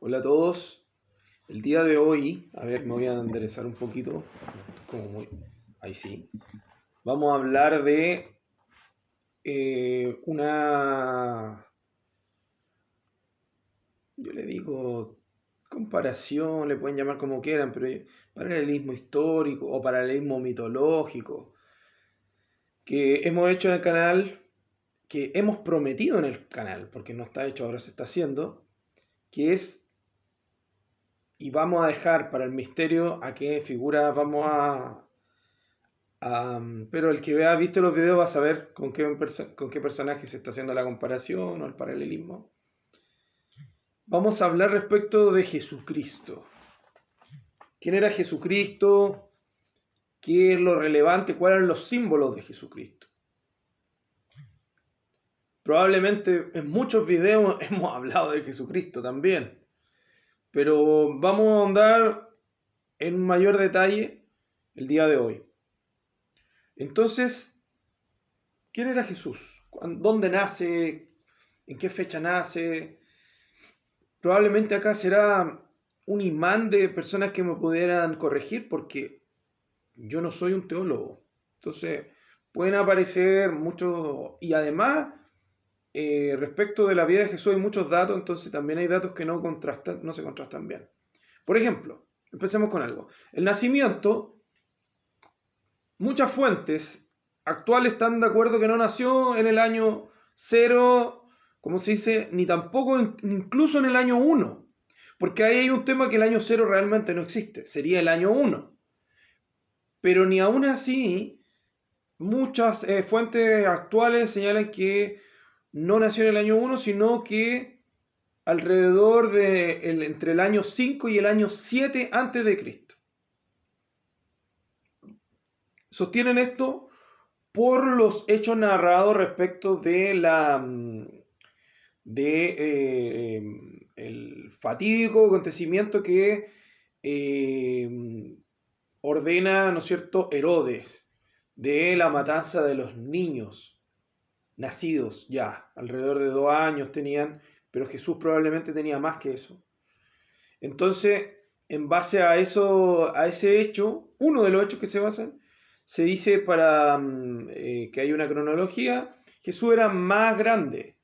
Hola a todos. El día de hoy, a ver, me voy a enderezar un poquito. Ahí sí. Vamos a hablar de una, yo le digo, comparación, le pueden llamar como quieran, pero paralelismo histórico o paralelismo mitológico que hemos hecho en el canal, que hemos prometido en el canal, porque no está hecho, ahora se está haciendo, que es. Y vamos a dejar para el misterio a qué figura vamos pero el que haya visto los videos va a saber con qué personaje se está haciendo la comparación o el paralelismo. Vamos a hablar respecto de Jesucristo. ¿Quién era Jesucristo? ¿Qué es lo relevante? ¿Cuáles eran los símbolos de Jesucristo? Probablemente en muchos videos hemos hablado de Jesucristo también, pero vamos a ahondar en mayor detalle el día de hoy. Entonces, ¿quién era Jesús? ¿Dónde nace? ¿En qué fecha nace? Probablemente acá será un imán de personas que me pudieran corregir porque yo no soy un teólogo. Entonces, pueden aparecer muchos. Y además, respecto de la vida de Jesús hay muchos datos, entonces también hay datos que no se contrastan bien. Por ejemplo, empecemos con algo. El nacimiento, muchas fuentes actuales están de acuerdo que no nació en el año 0, como se dice, ni tampoco incluso en el año 1, porque ahí hay un tema que el año 0 realmente no existe, sería el año 1. Pero ni aún así, muchas fuentes actuales señalan que no nació en el año 1, sino que alrededor de entre el año 5 y el año 7 antes de Cristo. Sostienen esto por los hechos narrados respecto de el fatídico acontecimiento que ordena, ¿no es cierto?, Herodes, de la matanza de los niños nacidos ya, alrededor de 2 años tenían, pero Jesús probablemente tenía más que eso. Entonces, en base a eso, a ese hecho, uno de los hechos que se basan, se dice que hay una cronología, Jesús era más grande,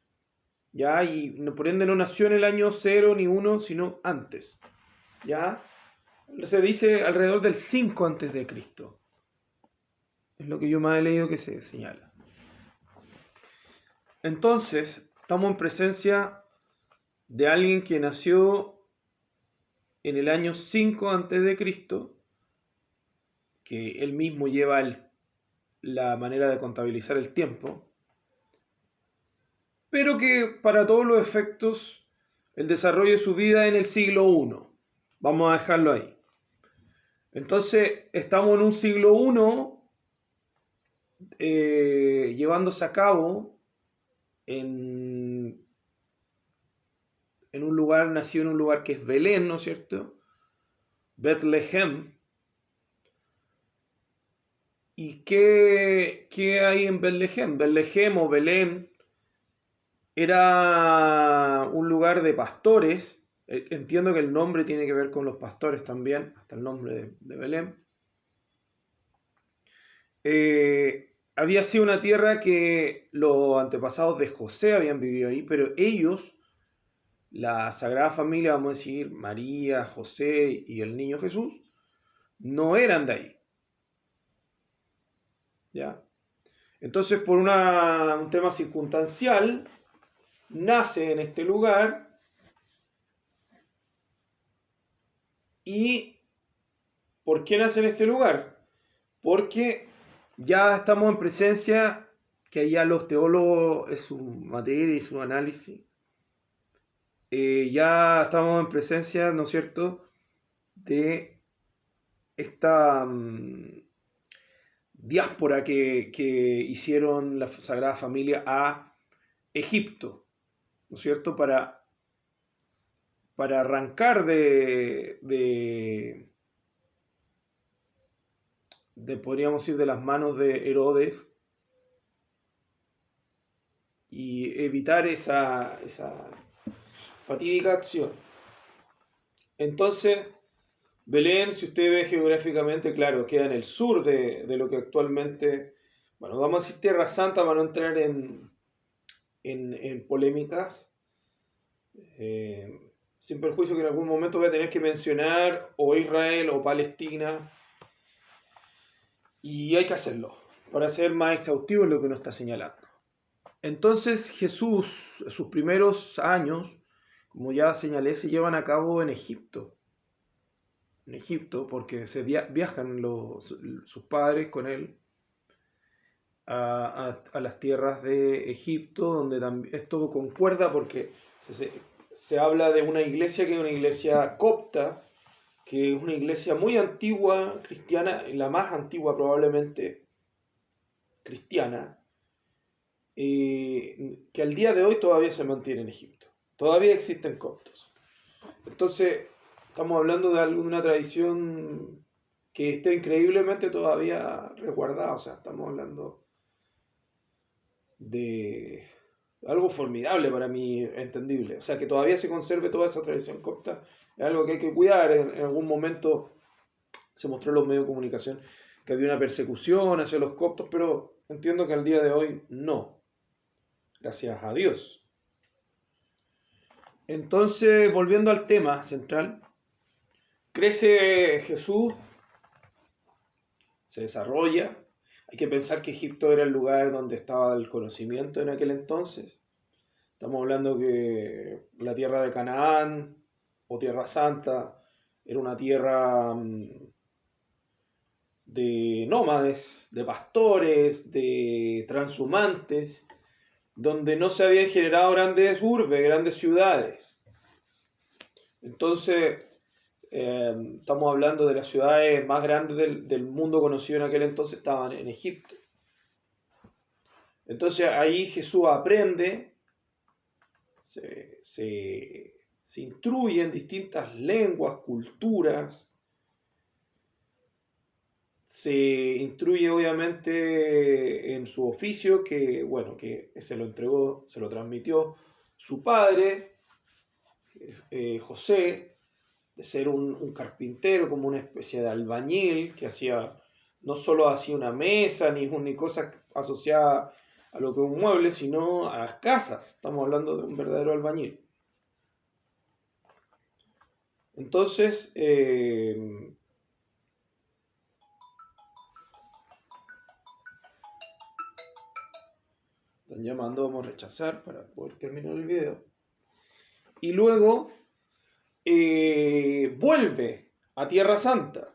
¿ya? Y por ende no nació en el año 0 ni 1, sino antes, ¿ya? Se dice alrededor del 5 antes de Cristo. Es lo que yo más he leído que se señala. Entonces, estamos en presencia de alguien que nació en el año 5 antes de Cristo, que él mismo lleva la manera de contabilizar el tiempo, pero que para todos los efectos el desarrollo de su vida en el siglo I. Vamos a dejarlo ahí. Entonces estamos en un siglo I llevándose a cabo en un lugar, nació en un lugar que es Belén, ¿no es cierto? Betlehem. ¿Y qué hay en Betlehem? Betlehem o Belén era un lugar de pastores. Entiendo que el nombre tiene que ver con los pastores también, hasta el nombre de Belén. Había sido una tierra que los antepasados de José habían vivido ahí, pero ellos, la Sagrada Familia, vamos a decir, María, José y el niño Jesús, no eran de ahí. ¿Ya? Entonces, por un tema circunstancial, nace en este lugar. ¿Y por qué nace en este lugar? Porque ya estamos en presencia, que allá los teólogos es su materia y su análisis, ya estamos en presencia, ¿no es cierto?, de esta diáspora que hicieron la Sagrada Familia a Egipto, ¿no es cierto?, para arrancar podríamos decir, de las manos de Herodes y evitar esa fatídica acción. Entonces, Belén, si usted ve geográficamente, claro, queda en el sur de lo que actualmente, bueno, vamos a decir Tierra Santa para no entrar en polémicas, sin perjuicio que en algún momento voy a tener que mencionar o Israel o Palestina, y hay que hacerlo, para ser más exhaustivo en lo que nos está señalando. Entonces Jesús, sus primeros años, como ya señalé, se llevan a cabo en Egipto. En Egipto, porque viajan sus padres con él a las tierras de Egipto, donde también esto concuerda porque se habla de una iglesia que es una iglesia copta, que es una iglesia muy antigua cristiana, la más antigua probablemente cristiana, que al día de hoy todavía se mantiene en Egipto. Todavía existen coptos. Entonces, estamos hablando de una tradición que está increíblemente todavía resguardada. O sea, estamos hablando de algo formidable para mí, entendible. O sea, que todavía se conserve toda esa tradición copta es algo que hay que cuidar. En algún momento se mostró en los medios de comunicación que había una persecución hacia los coptos, pero entiendo que al día de hoy no. Gracias a Dios. Entonces, volviendo al tema central, crece Jesús, se desarrolla. Hay que pensar que Egipto era el lugar donde estaba el conocimiento en aquel entonces. Estamos hablando que la tierra de Canaán o Tierra Santa era una tierra de nómades, de pastores, de transhumantes, donde no se habían generado grandes urbes, grandes ciudades. Entonces, estamos hablando de las ciudades más grandes del mundo conocido en aquel entonces, estaban en Egipto. Entonces ahí Jesús aprende, se instruye en distintas lenguas, culturas, se instruye obviamente en su oficio, que bueno, que se lo entregó, se lo transmitió su padre, José, de ser un carpintero, como una especie de albañil, que no solo hacía una mesa, ni cosas asociadas a lo que es un mueble, sino a las casas. Estamos hablando de un verdadero albañil. Entonces, están llamando, vamos a rechazar para poder terminar el video. Y luego vuelve a Tierra Santa.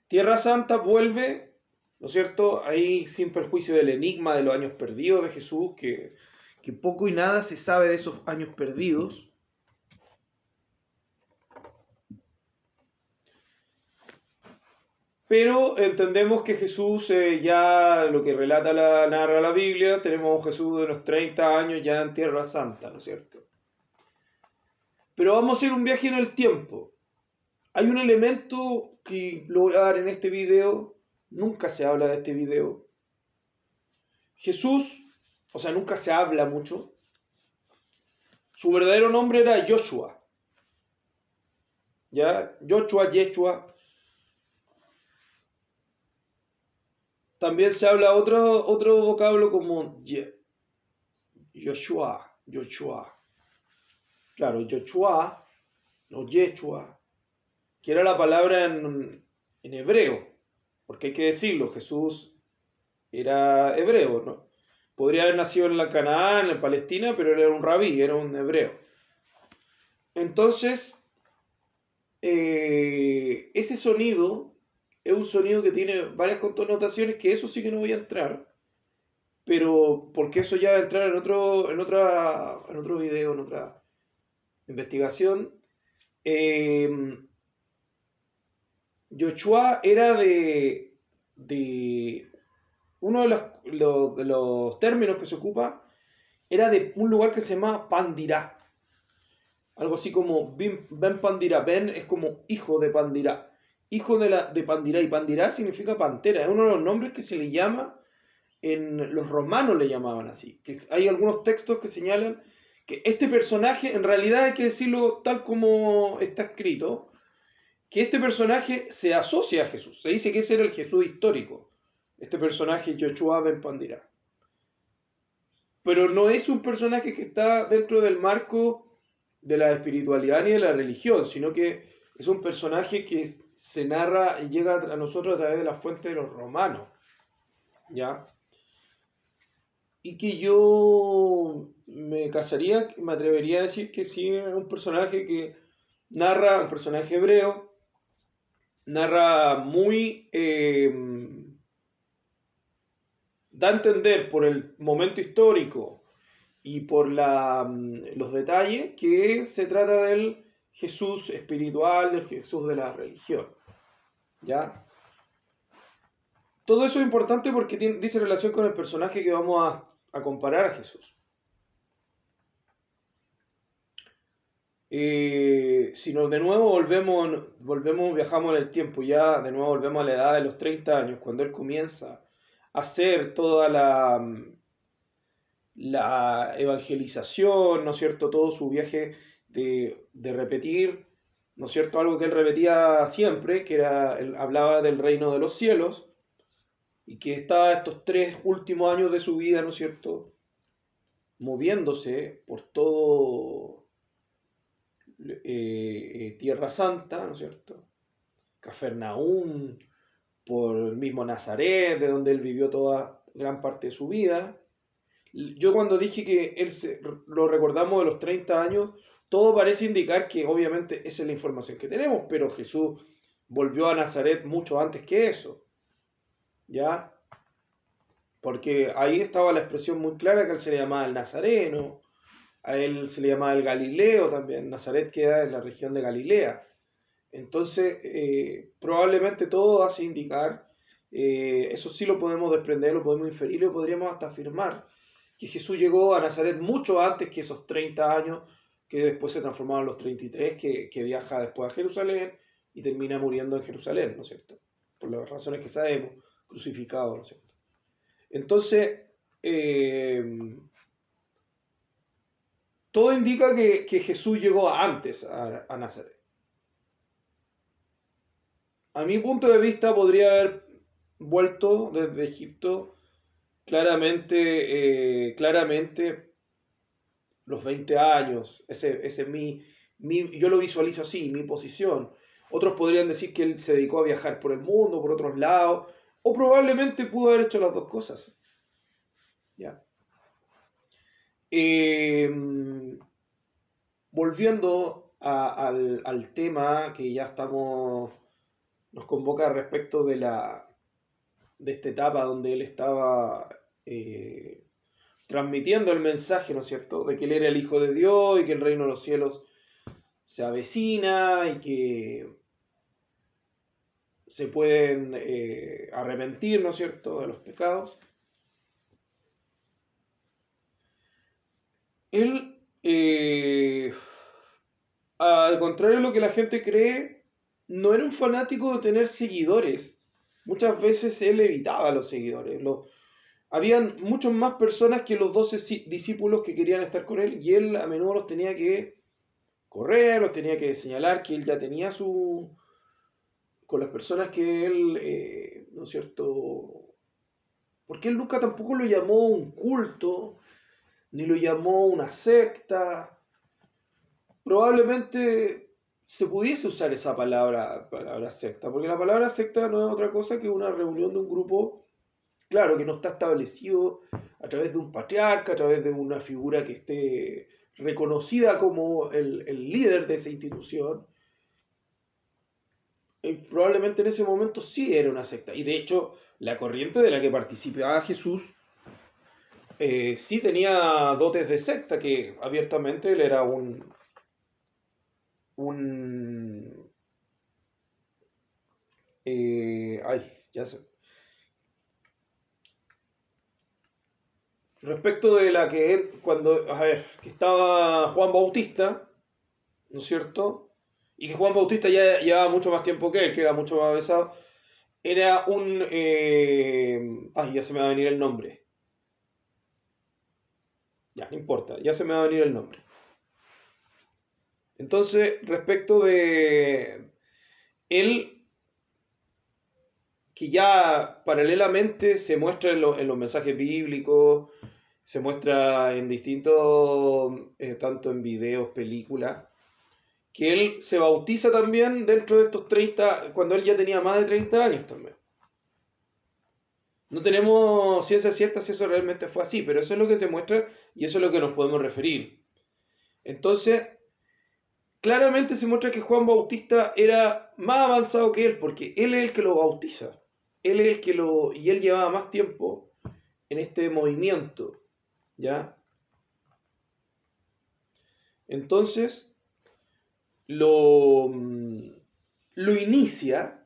Tierra Santa vuelve, ¿no es cierto? Ahí sin perjuicio del enigma de los años perdidos de Jesús, que poco y nada se sabe de esos años perdidos. Pero entendemos que Jesús, ya lo que narra la Biblia, tenemos un Jesús de unos 30 años ya en Tierra Santa, ¿no es cierto? Pero vamos a hacer un viaje en el tiempo. Hay un elemento que lo voy a dar en este video, nunca se habla de este video. Jesús, o sea, nunca se habla mucho. Su verdadero nombre era Joshua. ¿Ya? Joshua, Yeshua. También se habla otro vocablo como Joshua. Claro, Joshua, no Yeshua, que era la palabra en hebreo, porque hay que decirlo, Jesús era hebreo, ¿no? Podría haber nacido en la Canaán, en Palestina, pero él era un rabí, era un hebreo. Entonces, ese sonido es un sonido que tiene varias connotaciones, que eso sí que no voy a entrar, pero porque eso ya va a entrar en otro video, en otra investigación. Joshua era de uno de los términos que se ocupa, era de un lugar que se llama Pandirá. Algo así como Ben Pandirá. Ben es como hijo de Pandirá. Hijo de Pandirá. Y Pandirá significa pantera. Es uno de los nombres que se le llama, los romanos le llamaban así. Que hay algunos textos que señalan que este personaje, en realidad hay que decirlo tal como está escrito, que este personaje se asocia a Jesús. Se dice que ese era el Jesús histórico, este personaje Yoshua ben Pandira. Pero no es un personaje que está dentro del marco de la espiritualidad ni de la religión, sino que es un personaje que se narra y llega a nosotros a través de la fuente de los romanos, ¿ya? Y que yo me atrevería a decir que sí es un personaje que narra, un personaje hebreo, narra muy, da a entender por el momento histórico y por los detalles que se trata del Jesús espiritual, del Jesús de la religión, ¿ya? Todo eso es importante porque dice relación con el personaje que vamos a comparar a Jesús. Si nos de nuevo viajamos en el tiempo, ya de nuevo volvemos a la edad de los 30 años, cuando él comienza a hacer toda la evangelización, ¿no es cierto? Todo su viaje de repetir, ¿no es cierto? Algo que él repetía siempre, que era, él hablaba del reino de los cielos, y que está estos 3 últimos años de su vida, ¿no es cierto? Moviéndose por todo Tierra Santa, ¿no es cierto? Cafarnaúm, por el mismo Nazaret, de donde él vivió toda gran parte de su vida. Yo cuando dije que lo recordamos de los 30 años, todo parece indicar que obviamente esa es la información que tenemos, pero Jesús volvió a Nazaret mucho antes que eso, ¿ya? Porque ahí estaba la expresión muy clara que él se le llamaba el Nazareno, a él se le llamaba el Galileo también, Nazaret queda en la región de Galilea. Entonces, probablemente todo hace indicar, eso sí lo podemos desprender, lo podemos inferir, lo podríamos hasta afirmar, que Jesús llegó a Nazaret mucho antes que esos 30 años, que después se transformaron en los 33, que viaja después a Jerusalén y termina muriendo en Jerusalén, ¿no es cierto? Por las razones que sabemos, crucificado, ¿no es cierto? Entonces, todo indica que Jesús llegó antes a Nazaret. A mi punto de vista podría haber vuelto desde Egipto claramente los 20 años. Ese yo lo visualizo así, mi posición. Otros podrían decir que él se dedicó a viajar por el mundo, por otros lados, o probablemente pudo haber hecho las dos cosas. ¿Ya? Volviendo al tema que ya nos convoca respecto de esta etapa donde él estaba transmitiendo el mensaje, ¿no es cierto?, de que él era el Hijo de Dios y que el reino de los cielos se avecina y que se pueden arrepentir, ¿no es cierto?, de los pecados. Él, al contrario de lo que la gente cree, no era un fanático de tener seguidores. Muchas veces él evitaba a los seguidores. Habían muchas más personas que los 12 discípulos que querían estar con él y él a menudo los tenía que correr, los tenía que señalar que él ya tenía con las personas que él, ¿no es cierto? Porque él nunca tampoco lo llamó un culto, ni lo llamó una secta. Probablemente se pudiese usar esa palabra secta, porque la palabra secta no es otra cosa que una reunión de un grupo, claro, que no está establecido a través de un patriarca, a través de una figura que esté reconocida como el líder de esa institución. Probablemente en ese momento sí era una secta. Y de hecho, la corriente de la que participaba Jesús sí tenía dotes de secta, que abiertamente él era ya sé. Respecto de la que él, que estaba Juan Bautista, ¿no es cierto? Y que Juan Bautista ya llevaba mucho más tiempo que él, que era mucho más avesado, era ya se me va a venir el nombre. Ya, no importa, ya se me va a venir el nombre. Entonces, respecto de él, que ya paralelamente se muestra en los mensajes bíblicos, se muestra en distintos, tanto en videos, películas, que él se bautiza también dentro de estos 30, cuando él ya tenía más de 30 años también. No tenemos ciencia cierta si eso realmente fue así, pero eso es lo que se muestra y eso es lo que nos podemos referir. Entonces, claramente se muestra que Juan Bautista era más avanzado que él, porque él es el que lo bautiza. Él es el que lo. Y él llevaba más tiempo en este movimiento. ¿Ya? Entonces, lo, lo inicia.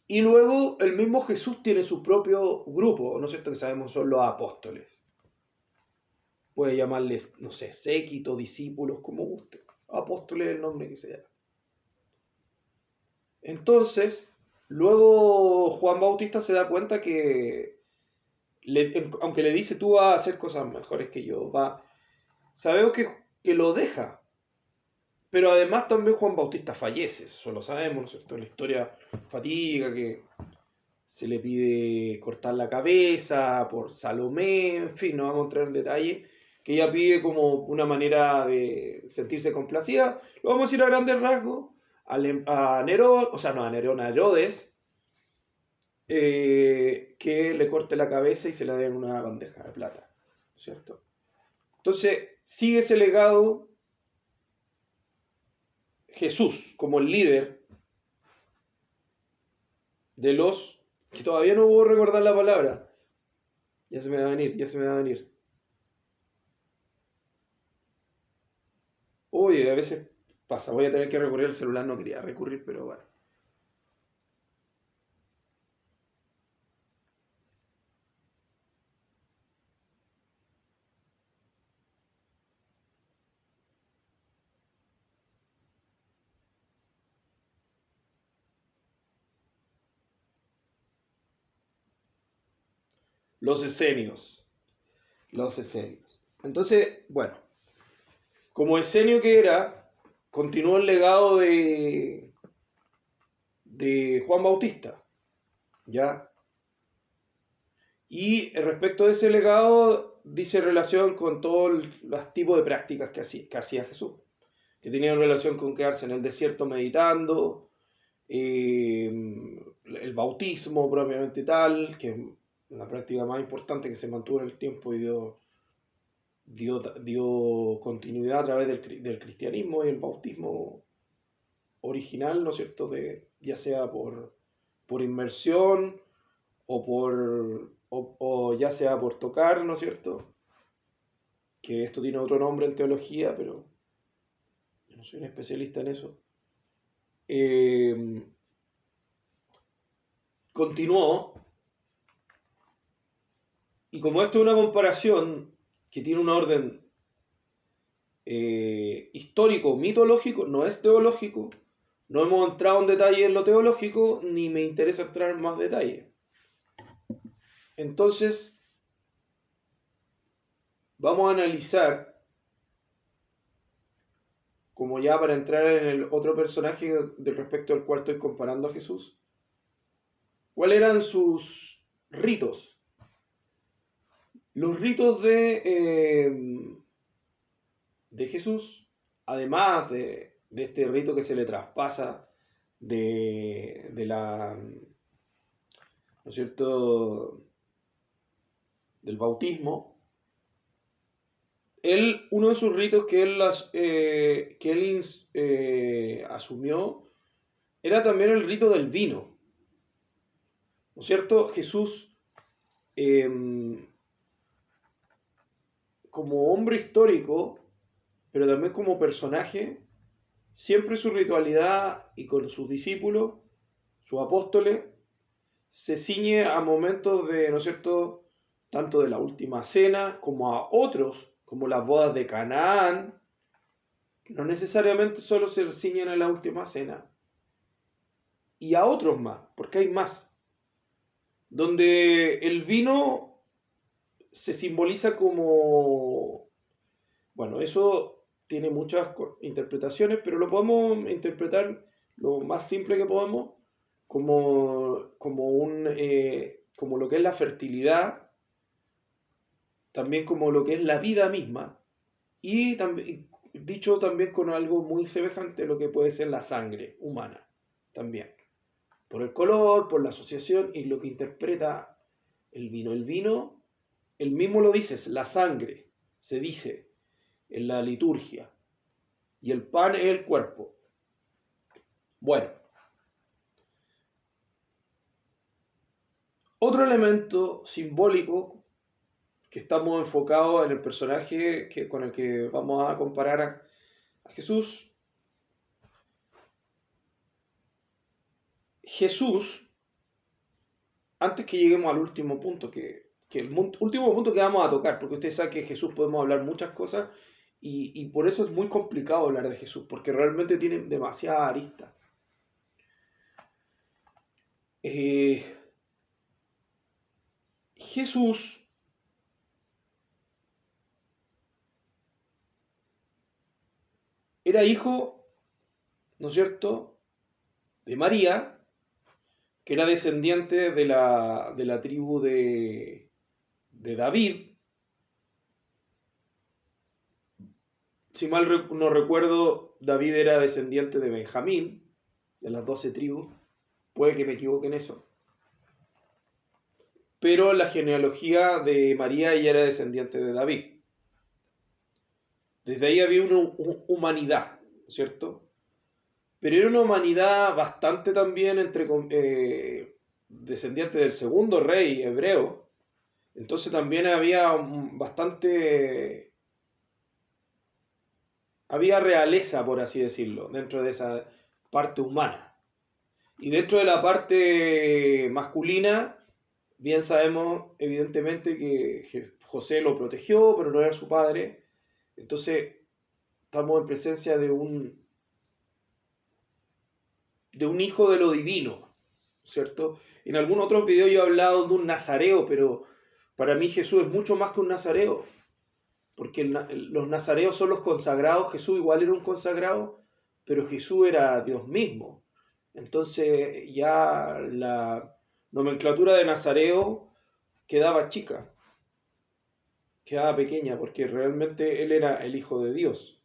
Y luego el mismo Jesús tiene su propio grupo, ¿no es cierto? Que sabemos son los apóstoles. Puede llamarles, no sé, séquito, discípulos, como guste. Apóstoles es el nombre que sea. Entonces, luego Juan Bautista se da cuenta que, aunque le dice tú vas a hacer cosas mejores que yo, sabemos que lo deja. Pero además también Juan Bautista fallece, eso lo sabemos, ¿no es cierto? La historia fatiga, que se le pide cortar la cabeza por Salomé, en fin, no vamos a entrar en detalle, que ella pide como una manera de sentirse complacida. Lo vamos a decir a grandes rasgos, a Nerón, o sea, no a Nerón, a Herodes, que le corte la cabeza y se la dé en una bandeja de plata, ¿cierto? Entonces, sigue ese legado Jesús como el líder de los, que todavía no puedo recordar la palabra, ya se me va a venir, ya se me va a venir. Oye, a veces pasa, voy a tener que recurrir al celular, no quería recurrir, pero bueno. Los esenios, los esenios. Entonces, bueno, como esenio que era, continuó el legado de Juan Bautista, ¿ya? Y respecto de ese legado, dice relación con todos los tipos de prácticas que hacía Jesús, que tenían relación con quedarse en el desierto meditando, eh, el bautismo propiamente tal, que es la práctica más importante que se mantuvo en el tiempo y dio continuidad a través del cristianismo y el bautismo original, ¿no es cierto? Ya sea por inmersión o ya sea por tocar, ¿no es cierto? Que esto tiene otro nombre en teología, pero yo no soy un especialista en eso. Eh, Continuó, y como esto es una comparación que tiene un orden histórico, mitológico, no es teológico, no hemos entrado en detalle en lo teológico, ni me interesa entrar en más detalle. Entonces, vamos a analizar, como ya para entrar en el otro personaje del respecto al cual estoy comparando a Jesús, cuáles eran sus ritos. Los ritos de Jesús, además de este rito que se le traspasa de la, ¿no es cierto?, del bautismo, uno de sus ritos que él asumió era también el rito del vino, ¿no es cierto? Jesús, eh, como hombre histórico, pero también como personaje, siempre su ritualidad y con sus discípulos, sus apóstoles, se ciñe a momentos de, ¿no es cierto?, tanto de la última cena como a otros, como las bodas de Canaán, que no necesariamente solo se ciñen a la última cena, y a otros más, porque hay más, donde el vino se simboliza como, bueno, eso tiene muchas interpretaciones, pero lo podemos interpretar lo más simple que podemos como lo que es la fertilidad, también como lo que es la vida misma, y también, dicho también con algo muy semejante a lo que puede ser la sangre humana, también. Por el color, por la asociación y lo que interpreta el vino. El vino, el mismo lo dice, es la sangre, se dice en la liturgia. Y el pan es el cuerpo. Bueno, otro elemento simbólico que estamos enfocados en el personaje con el que vamos a comparar a Jesús. Jesús, antes que lleguemos al último punto, que el último punto que vamos a tocar, porque ustedes saben que de Jesús podemos hablar muchas cosas y por eso es muy complicado hablar de Jesús, porque realmente tiene demasiadas aristas. Jesús era hijo, ¿no es cierto?, de María, que era descendiente de la tribu de David. Si mal no recuerdo, David era descendiente de Benjamín, de las 12 tribus. Puede que me equivoque en eso. Pero la genealogía de María, ella era descendiente de David. Desde ahí había una humanidad, ¿cierto? Pero era una humanidad bastante también descendiente del segundo rey hebreo. Entonces también había realeza, por así decirlo, dentro de esa parte humana. Y dentro de la parte masculina, bien sabemos evidentemente que José lo protegió, pero no era su padre. Entonces estamos en presencia de un hijo de lo divino, ¿cierto? En algún otro video yo he hablado de un nazareo, pero para mí Jesús es mucho más que un nazareo, porque los nazareos son los consagrados. Jesús igual era un consagrado, pero Jesús era Dios mismo. Entonces ya la nomenclatura de nazareo quedaba chica, quedaba pequeña, porque realmente él era el Hijo de Dios,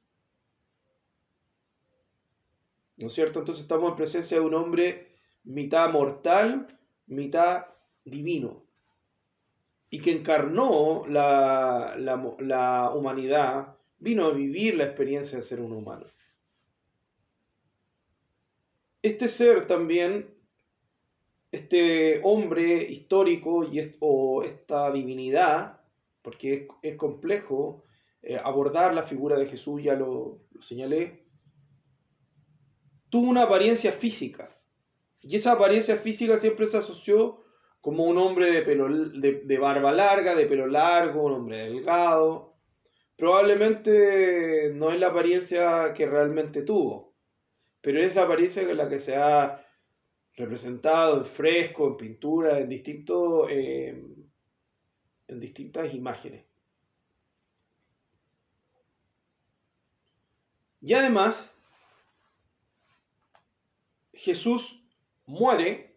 ¿no es cierto? Entonces estamos en presencia de un hombre mitad mortal, mitad divino, y que encarnó la humanidad, vino a vivir la experiencia de ser un humano. Este ser también, este hombre histórico o esta divinidad, porque es complejo abordar la figura de Jesús, ya lo señalé, tuvo una apariencia física. Y esa apariencia física siempre se asoció como un hombre de barba larga, de pelo largo, un hombre delgado. Probablemente no es la apariencia que realmente tuvo, pero es la apariencia con la que se ha representado en fresco, en pintura, en distintas imágenes. Y además, Jesús muere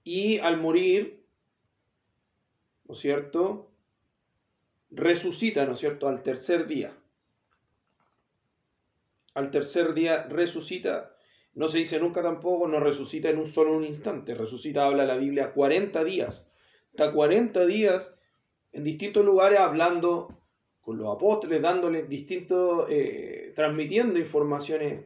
y al morir, ¿no es cierto?, resucita, ¿no es cierto?, al tercer día. Al tercer día resucita. No se dice nunca tampoco, no resucita en un instante. Resucita, habla la Biblia, 40 días. Está 40 días en distintos lugares hablando con los apóstoles, dándoles transmitiendo informaciones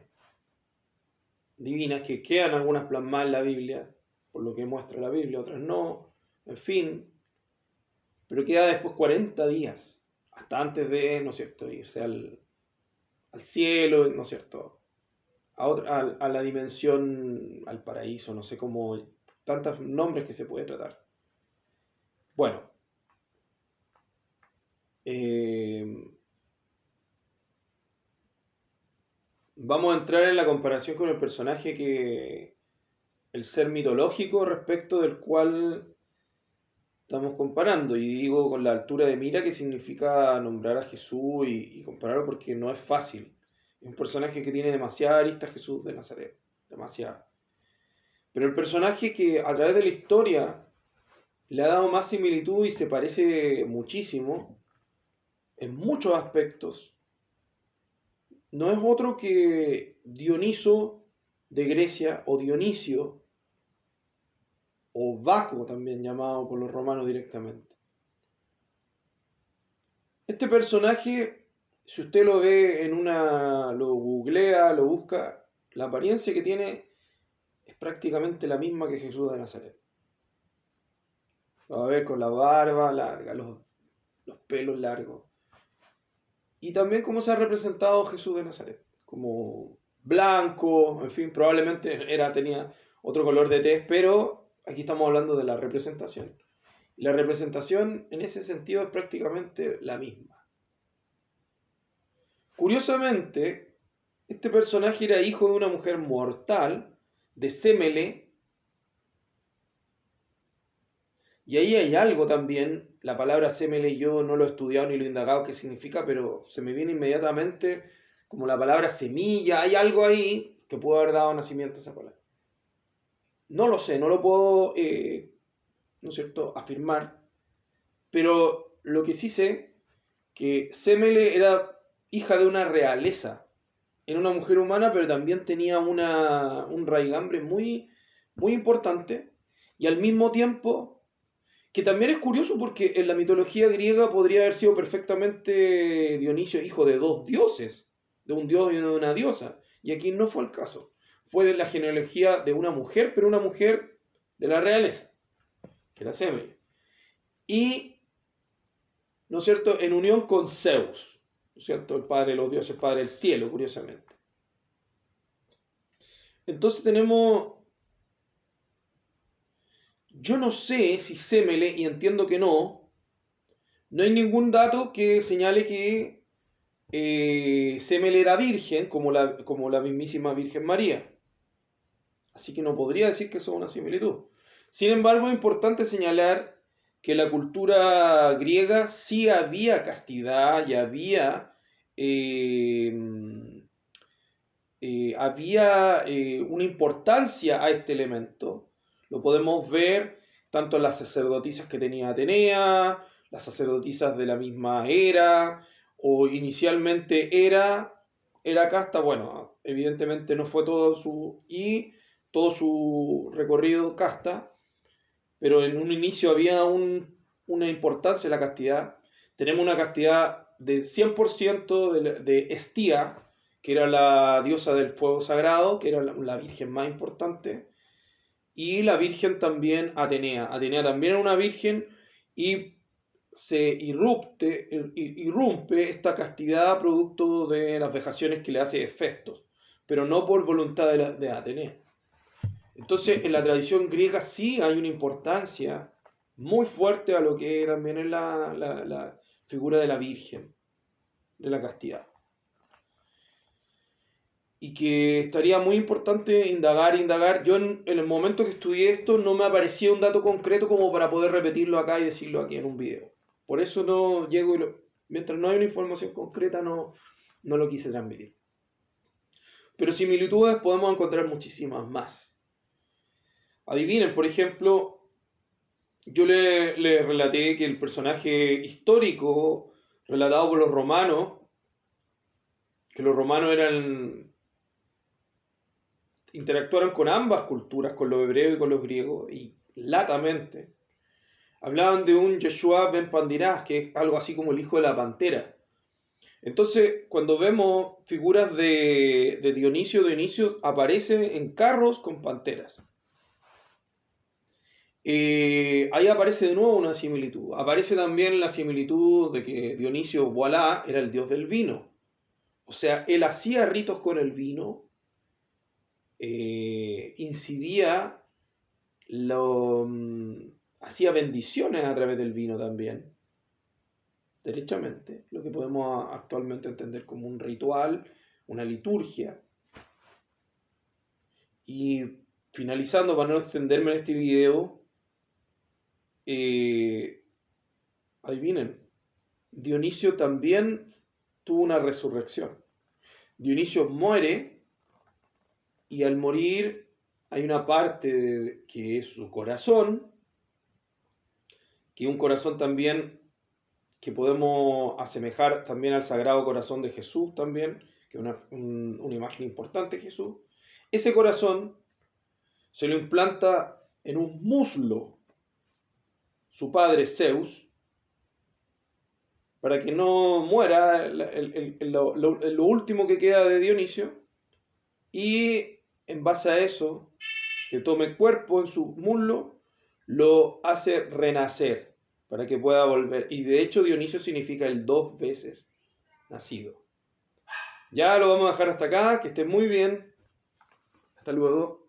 divinas que quedan algunas plasmadas en la Biblia, por lo que muestra la Biblia, otras no, en fin. Pero queda después 40 días, hasta antes de, ¿no es cierto?, irse al cielo, ¿no es cierto?, a la dimensión, al paraíso, no sé cómo, tantos nombres que se puede tratar. Bueno, vamos a entrar en la comparación con el personaje el ser mitológico respecto del cual estamos comparando, y digo con la altura de mira que significa nombrar a Jesús y compararlo porque no es fácil. Es un personaje que tiene demasiadas aristas, Jesús de Nazaret, demasiadas. Pero el personaje que a través de la historia le ha dado más similitud y se parece muchísimo en muchos aspectos, no es otro que Dioniso de Grecia, o Dionisio, o Baco también llamado por los romanos directamente. Este personaje, si usted lo ve lo googlea, lo busca, la apariencia que tiene es prácticamente la misma que Jesús de Nazaret. Lo va a ver con la barba larga, los pelos largos. Y también cómo se ha representado Jesús de Nazaret, como blanco, en fin, probablemente tenía otro color de tez, pero aquí estamos hablando de la representación. Y la representación en ese sentido es prácticamente la misma. Curiosamente, este personaje era hijo de una mujer mortal, de Semele, y ahí hay algo también, la palabra Semele yo no lo he estudiado ni lo he indagado qué significa, pero se me viene inmediatamente como la palabra semilla, hay algo ahí que pudo haber dado nacimiento a esa palabra. No lo sé, no lo puedo, ¿no es cierto?, afirmar, pero lo que sí sé, que Semele era hija de una realeza, era una mujer humana, pero también tenía un raigambre muy, muy importante, y al mismo tiempo que también es curioso porque en la mitología griega podría haber sido perfectamente Dionisio hijo de dos dioses, de un dios y de una diosa. Y aquí no fue el caso. Fue de la genealogía de una mujer, pero una mujer de la realeza, que era Semele. Y, ¿no es cierto?, en unión con Zeus, ¿no es cierto?, el padre de los dioses, el padre del cielo, curiosamente. Entonces tenemos, yo no sé si Semele, y entiendo que no hay ningún dato que señale que Semele era virgen, como la mismísima Virgen María. Así que no podría decir que eso es una similitud. Sin embargo, es importante señalar que en la cultura griega sí había castidad y había una importancia a este elemento. Lo podemos ver tanto en las sacerdotisas que tenía Atenea, las sacerdotisas de la misma Hera, o inicialmente era casta, bueno, evidentemente no fue todo su recorrido casta, pero en un inicio había una importancia en la castidad. Tenemos una castidad de 100% de Estía, que era la diosa del fuego sagrado, que era la virgen más importante, y la virgen también Atenea. Atenea también era una virgen y se irrumpe esta castidad producto de las vejaciones que le hace Hefestos, pero no por voluntad de Atenea. Entonces, en la tradición griega sí hay una importancia muy fuerte a lo que también es la figura de la Virgen, de la castidad. Y que estaría muy importante indagar. Yo en el momento que estudié esto no me aparecía un dato concreto como para poder repetirlo acá y decirlo aquí en un video. Por eso no llego mientras no hay una información concreta no lo quise transmitir. Pero similitudes podemos encontrar muchísimas más. Adivinen, por ejemplo, yo le relaté que el personaje histórico relatado por los romanos, que los romanos interactuaron con ambas culturas, con los hebreos y con los griegos, y latamente, hablaban de un Yeshua ben Pandirás, que es algo así como el hijo de la pantera. Entonces, cuando vemos figuras de Dionisio aparece en carros con panteras. Ahí aparece de nuevo una similitud. Aparece también la similitud de que Dionisio Voilá era el dios del vino. O sea, él hacía ritos con el vino, incidía, hacía bendiciones a través del vino también, derechamente, lo que podemos actualmente entender como un ritual, una liturgia. Y finalizando, para no extenderme en este video, adivinen, Dionisio también tuvo una resurrección. Dionisio muere y al morir hay una parte que es su corazón, que es un corazón también que podemos asemejar también al Sagrado Corazón de Jesús también, que es una imagen importante de Jesús. Ese corazón se lo implanta en un muslo su padre Zeus, para que no muera lo último que queda de Dionisio, y en base a eso, que tome cuerpo en su muslo, lo hace renacer, para que pueda volver. Y de hecho Dionisio significa el 2 veces nacido. Ya lo vamos a dejar hasta acá, que esté muy bien. Hasta luego.